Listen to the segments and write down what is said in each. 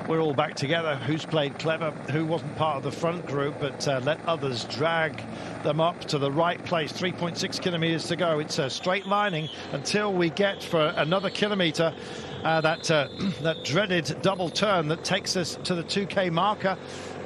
we're all back together. Who's played clever, who wasn't part of the front group, but let others drag them up to the right place. 3.6 kilometers to go. It's straight lining until we get for another kilometer that dreaded double turn that takes us to the 2K marker.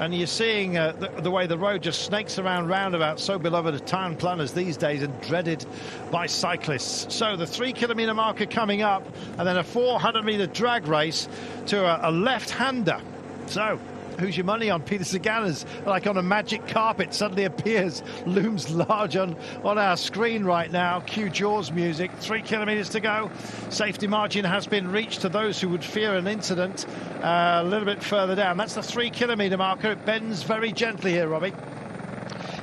And you're seeing the way the road just snakes around roundabouts, so beloved of town planners these days and dreaded by cyclists. So the 3 kilometer marker coming up, and then a 400-meter drag race to a left-hander. So who's your money on? Peter Sagan's, like on a magic carpet, suddenly appears, looms large on our screen right now. Cue Jaws music. 3 kilometers to go. Safety margin has been reached to those who would fear an incident a little bit further down. That's the 3 kilometer marker. It bends very gently here, Robbie.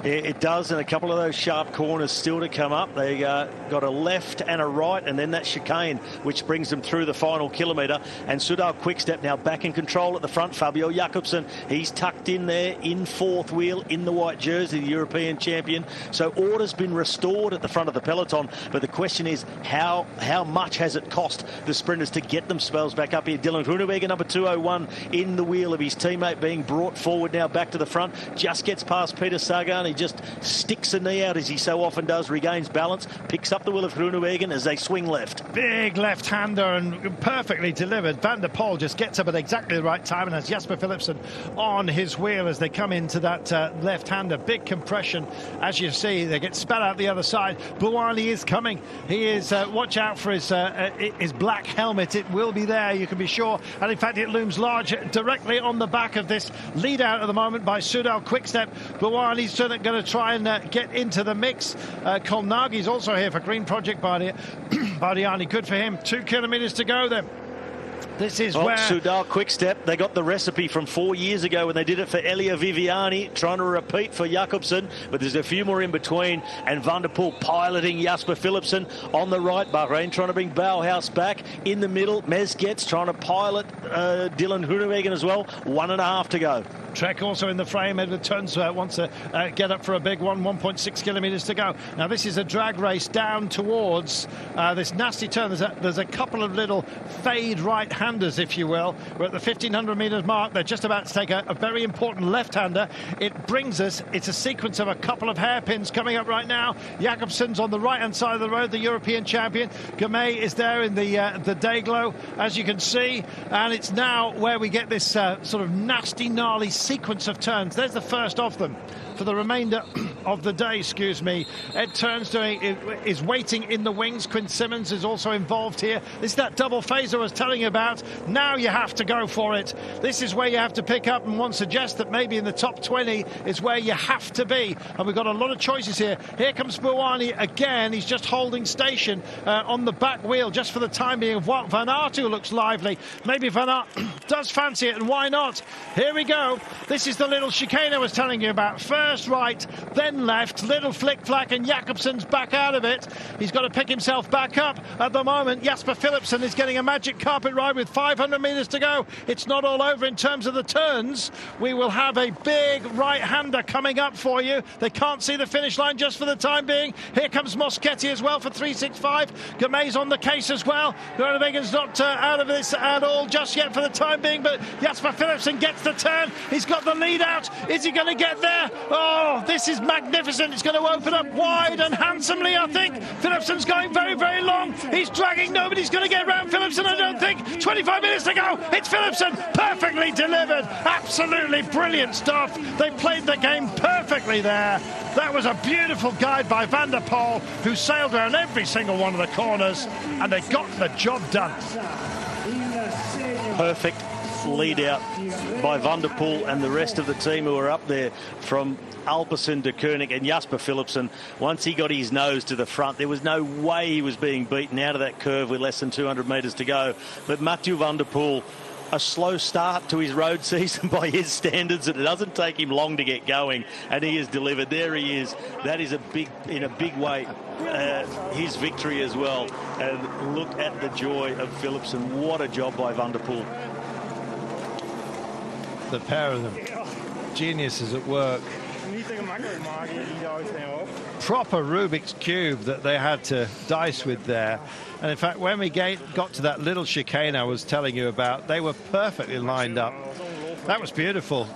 It does, and a couple of those sharp corners still to come up. They got a left and a right, and then that chicane, which brings them through the final kilometre. And Soudal Quickstep now back in control at the front. Fabio Jakobsen, he's tucked in there in fourth wheel in the white jersey, the European champion. So order's been restored at the front of the peloton, but the question is how much has it cost the sprinters to get themselves back up here? Dylan Groenewegen, number 201, in the wheel of his teammate, being brought forward now back to the front. Just gets past Peter Sagan. He just sticks a knee out, as he so often does, regains balance, picks up the wheel of Groenewegen as they swing left. Big left-hander and perfectly delivered. Van der Poel just gets up at exactly the right time and has Jasper Philipsen on his wheel as they come into that left-hander. Big compression, as you see. They get spat out the other side. Bouhanni is coming. He is, watch out for his black helmet. It will be there, you can be sure. And in fact, it looms large directly on the back of this lead out at the moment by Soudal Quickstep. Bouhanni's going to try and get into the mix. Colnagi's also here for Green Project Bardiani. Good for him. 2 kilometers to go then. This is where Soudal Quickstep, they got the recipe from 4 years ago when they did it for Elia Viviani, trying to repeat for Jakobsen, but there's a few more in between. And Van der Poel piloting Jasper Philipsen on the right. Bahrain trying to bring Bauhaus back in the middle. Mezgec trying to pilot Dylan Groenewegen as well. 1.5 to go. Trek also in the frame. Edward Turns wants to get up for a big one. 1.6 kilometers to go. Now this is a drag race down towards this nasty turn. There's a couple of little fade right-handers, if you will. We're at the 1,500 meters mark. They're just about to take a very important left-hander. It brings us, it's a sequence of a couple of hairpins coming up right now. Jakobsen's on the right-hand side of the road, the European champion. Gamay is there in the day glow, as you can see. And it's now where we get this sort of nasty, gnarly sequence of turns. There's the first of them for the remainder of the day, excuse me. Ed Turns is waiting in the wings. Quinn Simmons is also involved here. This is that double phase I was telling you about. Now you have to go for it. This is where you have to pick up, and one suggests that maybe in the top 20 is where you have to be. And we've got a lot of choices here. Here comes Bouhanni again. He's just holding station on the back wheel just for the time being. Van Aert, who looks lively. Maybe Van Aert does fancy it, and why not? Here we go. This is the little chicane I was telling you about. First right, then left, little flick-flack, and Jakobsen's back out of it. He's got to pick himself back up at the moment. Jasper Philipsen is getting a magic carpet ride with 500 meters to go. It's not all over in terms of the turns. We will have a big right-hander coming up for you. They can't see the finish line just for the time being. Here comes Moschetti as well for 3.65. Gamay's on the case as well. Groenewegen's not out of this at all just yet for the time being, but Jasper Philipsen gets the turn. He's got the lead out. Is he going to get there? Oh, this is magnificent. It's going to open up wide and handsomely, I think. Philipsen's going very, very long. He's dragging. Nobody's going to get around Philipsen, I don't think. 25 minutes to go. It's Philipsen. Perfectly delivered. Absolutely brilliant stuff. They played the game perfectly there. That was a beautiful guide by Van der Poel, who sailed around every single one of the corners, and they got the job done. Perfect lead out by Van der Poel and the rest of the team who are up there, from Alpecin to Koenig. And Jasper Philipsen, once he got his nose to the front, there was no way he was being beaten out of that curve with less than 200 metres to go. But Mathieu van der Poel, a slow start to his road season by his standards, and it doesn't take him long to get going, and he has delivered. There he is. That is in a big way his victory as well. And look at the joy of Philipsen. What a job by Van der Poel. The pair of them, geniuses at work. Proper Rubik's Cube that they had to dice with there. And in fact, when we got to that little chicane I was telling you about, they were perfectly lined up. That was beautiful.